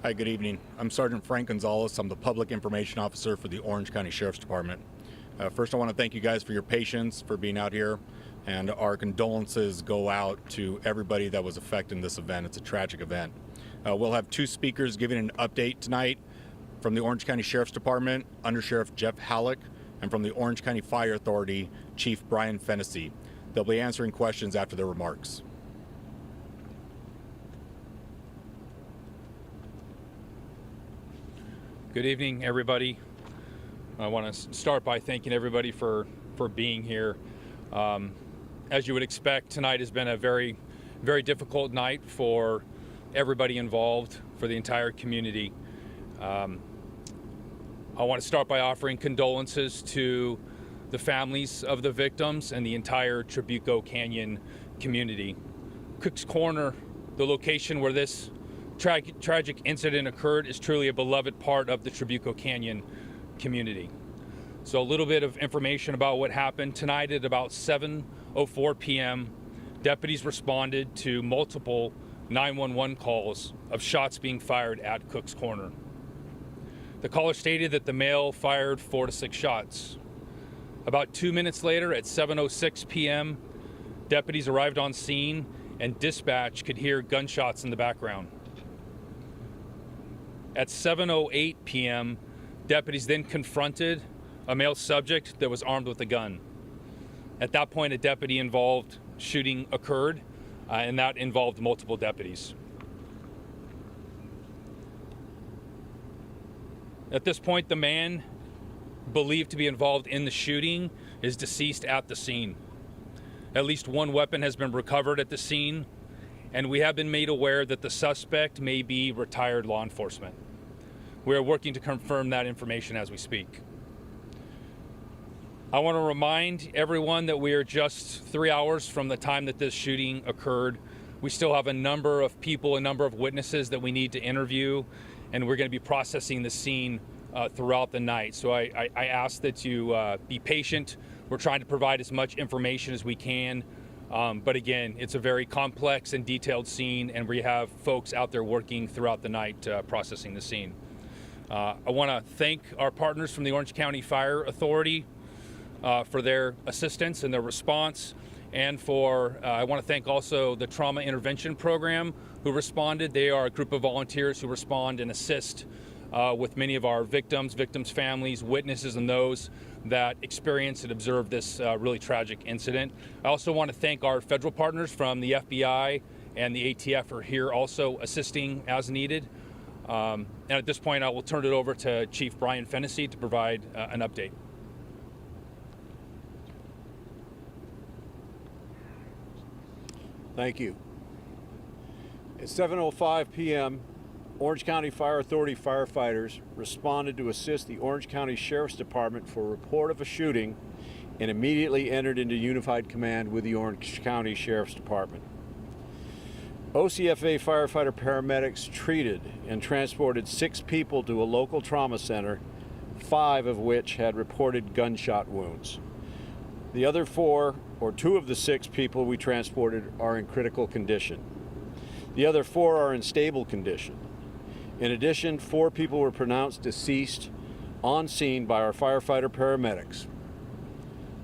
Hi, good evening. I'm Sergeant Frank Gonzalez. I'm the Public Information Officer for the Orange County Sheriff's Department. First, I want to thank you guys for your patience, for being out here, and our condolences go out to everybody that was affected in this event. It's a tragic event. We'll have two speakers giving an update tonight from the Orange County Sheriff's Department, Under Sheriff Jeff Halleck, and from the Orange County Fire Authority, Chief Brian Fennessy. They'll be answering questions after their remarks. Good evening, everybody. I want to start by thanking everybody for being here. As you would expect, tonight has been a very, very difficult night for everybody involved, for the entire community. I want to start by offering condolences to the families of the victims and the entire Trabuco Canyon community. Cook's Corner, the location where this tragic incident occurred, is truly a beloved part of the Trabuco Canyon community. So a little bit of information about what happened. Tonight at about 7:04 p.m., deputies responded to multiple 911 calls of shots being fired at Cook's Corner. The caller stated that the male fired 4 to 6 shots. About 2 minutes later, at 7:06 p.m., deputies arrived on scene and dispatch could hear gunshots in the background. At 7:08 p.m., deputies then confronted a male subject that was armed with a gun. At that point, a deputy-involved shooting occurred, and that involved multiple deputies. At this point, the man believed to be involved in the shooting is deceased at the scene. At least one weapon has been recovered at the scene, and we have been made aware that the suspect may be retired law enforcement. We are working to confirm that information as we speak. I want to remind everyone that we are just 3 hours from the time that this shooting occurred. We still have a number of people, a number of witnesses that we need to interview, and we're going to be processing the scene throughout the night. So I ask that you be patient. We're trying to provide as much information as we can. But again, it's a very complex and detailed scene, and we have folks out there working throughout the night processing the scene. I want to thank our partners from the Orange County Fire Authority for their assistance and their response, and I want to thank also the Trauma Intervention Program who responded. They are a group of volunteers who respond and assist with many of our victims, families, witnesses, and those that experienced and observed this really tragic incident. I also want to thank our federal partners from the FBI and the ATF are here also assisting as needed. And at this point, I will turn it over to Chief Brian Fennessy to provide an update. Thank you. At 7:05 p.m., Orange County Fire Authority firefighters responded to assist the Orange County Sheriff's Department for a report of a shooting and immediately entered into unified command with the Orange County Sheriff's Department. OCFA firefighter paramedics treated and transported 6 people to a local trauma center, 5 of which had reported gunshot wounds. The other 4, or 2 of the 6 people we transported, are in critical condition. The other 4 are in stable condition. In addition, 4 people were pronounced deceased on scene by our firefighter paramedics.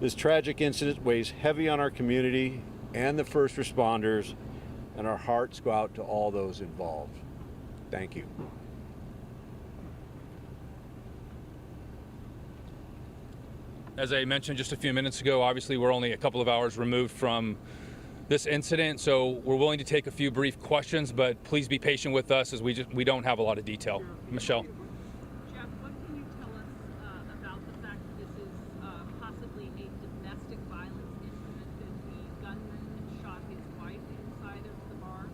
This tragic incident weighs heavy on our community and the first responders, and our hearts go out to all those involved. Thank you. As I mentioned just a few minutes ago, obviously we're only a couple of hours removed from this incident, so we're willing to take a few brief questions, but please be patient with us as we don't have a lot of detail. Sure. Michelle. Jeff, what can you tell us about the fact that this is possibly a domestic violence incident, that the gunman shot his wife inside of the bar?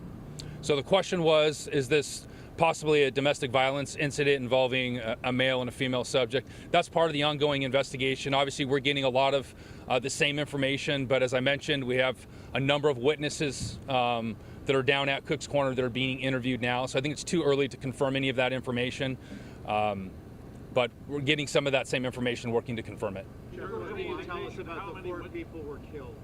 So the question was, is this possibly a domestic violence incident involving a male and a female subject? That's part of the ongoing investigation. Obviously, we're getting a lot of the same information, but as I mentioned, we have a number of witnesses that are down at Cook's Corner that are being interviewed now. So I think it's too early to confirm any of that information, but we're getting some of that same information, working to confirm it. Jeff, what can you tell us about the 4 people were killed?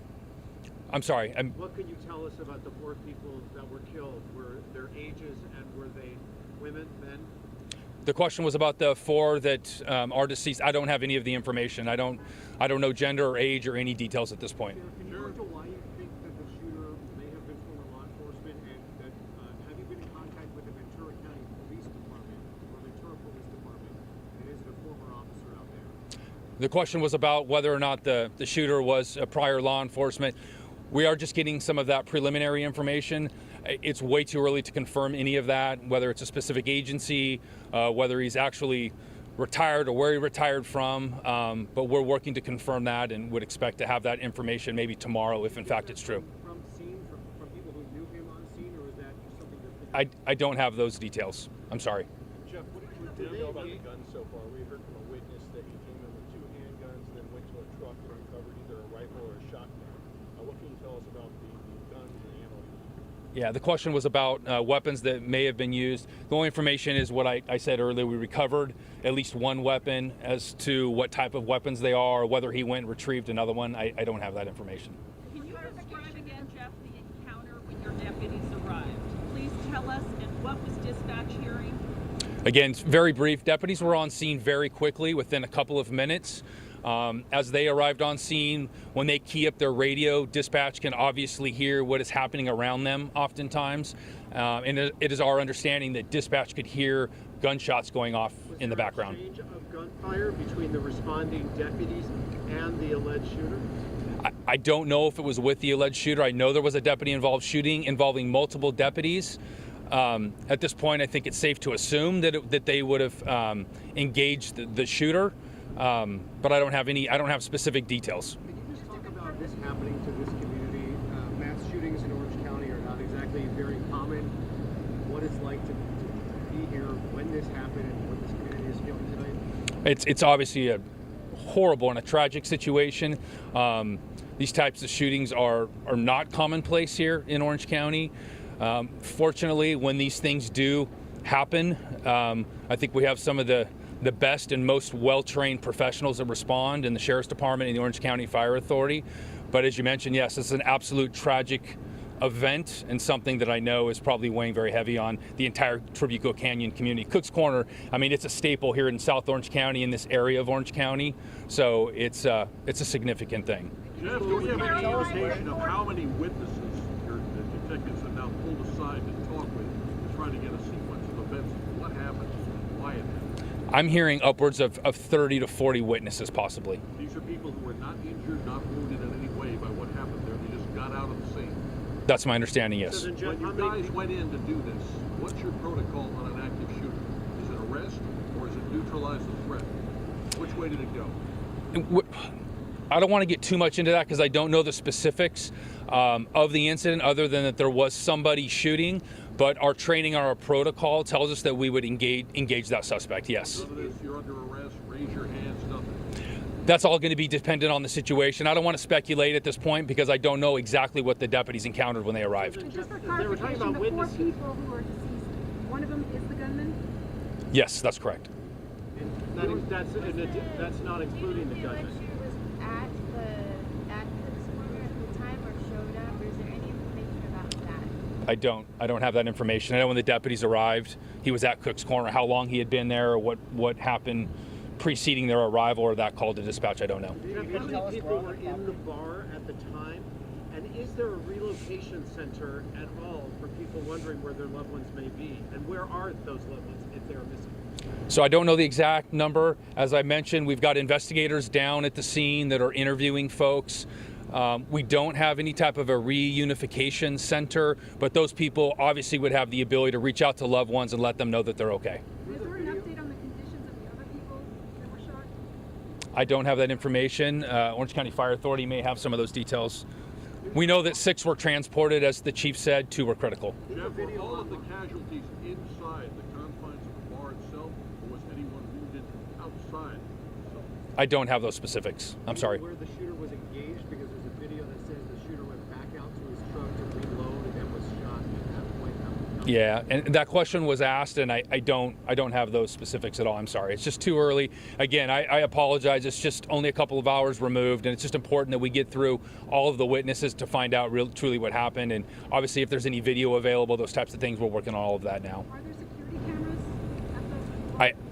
I'm sorry. What can you tell us about the 4 people that were killed? Were their ages and were they Women, men? The question was about the 4 that are deceased. I don't have any of the information. I don't know gender or age or any details at this point. Can you go into why you think that the shooter may have been former law enforcement, and that have you been in contact with the Ventura County Police Department or Ventura Police Department, and is it a former officer out there? The question was about whether or not the shooter was a prior law enforcement. We are just getting some of that preliminary information. It's way too early to confirm any of that, whether it's a specific agency, whether he's actually retired or where he retired from. But we're working to confirm that and would expect to have that information maybe tomorrow if in fact it's true. From scene, from people who knew him on scene, or is that just something you're thinking? I don't have those details. I'm sorry. Jeff, what Do you know about the gun so far? We heard from a witness that he came in with 2 handguns, then went to a truck and recovered either a rifle or a shotgun. What can you tell us about the guns and the ammo? Yeah, the question was about weapons that may have been used. The only information is what I said earlier. We recovered at least 1 weapon. As to what type of weapons they are, or whether he went and retrieved another one, I don't have that information. Can you describe again, Jeff, the encounter when your deputies arrived? Please tell us, and what was dispatch hearing? Again, very brief. Deputies were on scene very quickly, within a couple of minutes. As they arrived on scene, when they key up their radio, dispatch can obviously hear what is happening around them oftentimes. And it is our understanding that dispatch could hear gunshots going off in the background. Was there an exchange of gunfire between the responding deputies and the alleged shooter? I don't know if it was with the alleged shooter. I know there was a deputy involved shooting involving multiple deputies. At this point, I think it's safe to assume that they would have engaged the shooter. But I don't have specific details. Can you just talk about this happening to this community? Mass shootings in Orange County are not exactly very common. What it's like to be here when this happened and what this community is feeling tonight? It's obviously a horrible and a tragic situation. These types of shootings are not commonplace here in Orange County. Fortunately, when these things do happen, I think we have some of the best and most well-trained professionals that respond in the Sheriff's Department and the Orange County Fire Authority. But as you mentioned, yes, it's an absolute tragic event and something that I know is probably weighing very heavy on the entire Trabuco Canyon community. Cook's Corner, I mean, it's a staple here in South Orange County, in this area of Orange County. So it's a significant thing. Jeff, do we have any indication of how many witnesses the detectives have now pulled aside to talk with to try to get a sequence of events? What happened? Why it happened? I'm hearing upwards of 30 to 40 witnesses, possibly. These are people who were not injured, not wounded in any way by what happened there. They just got out of the scene. That's my understanding, yes. So then, Jeff, When you how many guys went in to do this, what's your protocol on an active shooter? Is it arrest or is it neutralize the threat? Which way did it go? I don't want to get too much into that because I don't know the specifics of the incident, other than that there was somebody shooting. But our training, our protocol tells us that we would engage that suspect. Yes. None of this, you're under arrest. Raise your hands. Nothing. That's all going to be dependent on the situation. I don't want to speculate at this point because I don't know exactly what the deputies encountered when they arrived. And just for They were talking clarification, about the 4 witnesses. people who are deceased, one of them is the gunman? Yes, that's correct. That's not including the gunman. Was at Cook's Corner at the time or showed up, or is there any information about that? I don't have that information. I know when the deputies arrived, he was at Cook's Corner. How long he had been there, or what happened preceding their arrival, or that call to dispatch, I don't know. How many people were in the bar at the time? And is there a relocation center at all for people wondering where their loved ones may be? And where are those loved ones if they are missing? So I don't know the exact number. As I mentioned, we've got investigators down at the scene that are interviewing folks. We don't have any type of a reunification center, but those people obviously would have the ability to reach out to loved ones and let them know that they're okay. Is there an update on the conditions of the other people that were shot? I don't have that information. Orange County Fire Authority may have some of those details. We know that 6 were transported, as the chief said, 2 were critical. Jeff, were all of the casualties inside the confines of the bar itself, or was anyone wounded outside? I don't have those specifics. I'm sorry. Where the shooter was engaged, because there's a video that says the shooter went back out to his truck to reload and then was shot at that point. Yeah, and that question was asked, and I don't have those specifics at all. I'm sorry. It's just too early. Again, I apologize. It's just only a couple of hours removed, and it's just important that we get through all of the witnesses to find out truly what happened. And obviously, if there's any video available, those types of things, we're working on all of that now. Are there security cameras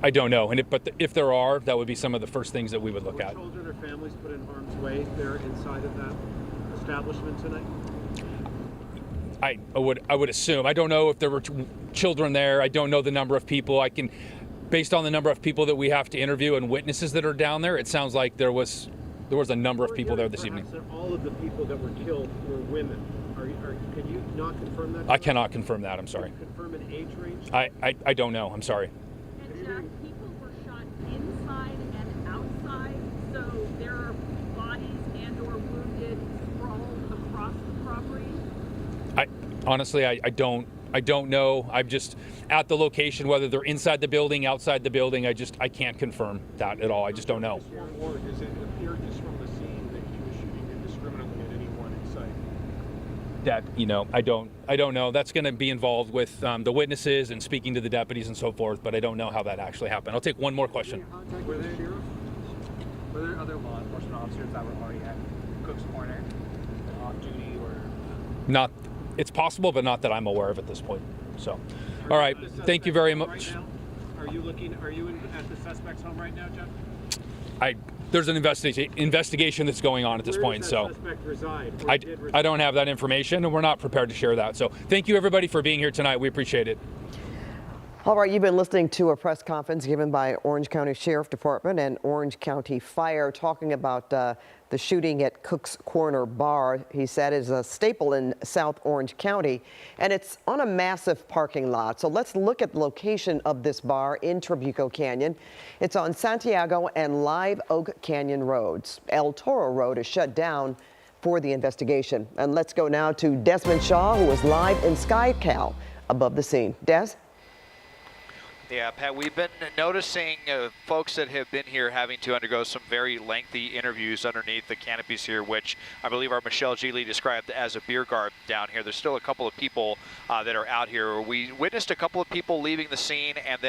I don't know, but if there are, that would be some of the first things that we would look Were at. children or families put in harm's way there inside of that establishment tonight? I would assume. I don't know if there were children there. I don't know the number of people. Based on the number of people that we have to interview and witnesses that are down there, it sounds like there was a number of people there this evening. Perhaps that all of the people that were killed were women. Can you not confirm that? I cannot confirm that. I'm sorry. Can you confirm an age range? I don't know. I'm sorry. And Jeff, people were shot inside and outside, so there are bodies and or wounded sprawled across the property. Honestly, I don't know. I'm just at the location, whether they're inside the building, outside the building. I can't confirm that at all. I just don't know. Or does it appear just from the scene that he was shooting indiscriminately at anyone in sight? That I don't know. That's going to be involved with the witnesses and speaking to the deputies and so forth. But I don't know how that actually happened. I'll take one more question. Were there other law enforcement officers that were already at Cook's Corner off duty or? Not. It's possible, but not that I'm aware of at this point. So, all right. Thank you very much. Are you at the suspect's home right now, Jeff? There's an investigation that's going on at this point. Where So does that suspect reside? Or I did reside? don't have that information, and we're not prepared to share that. So thank you everybody for being here tonight. We appreciate it. All right, you've been listening to a press conference given by Orange County Sheriff Department and Orange County Fire talking about the shooting at Cook's Corner Bar, he said, is a staple in South Orange County, and it's on a massive parking lot. So let's look at the location of this bar in Trabuco Canyon. It's on Santiago and Live Oak Canyon roads. El Toro Road is shut down for the investigation. And let's go now to Desmond Shaw, who is live in SkyCal above the scene. Des? Yeah, Pat, we've been noticing folks that have been here having to undergo some very lengthy interviews underneath the canopies here, which I believe our Michelle Geely described as a beer garden down here. There's still a couple of people that are out here. We witnessed a couple of people leaving the scene and then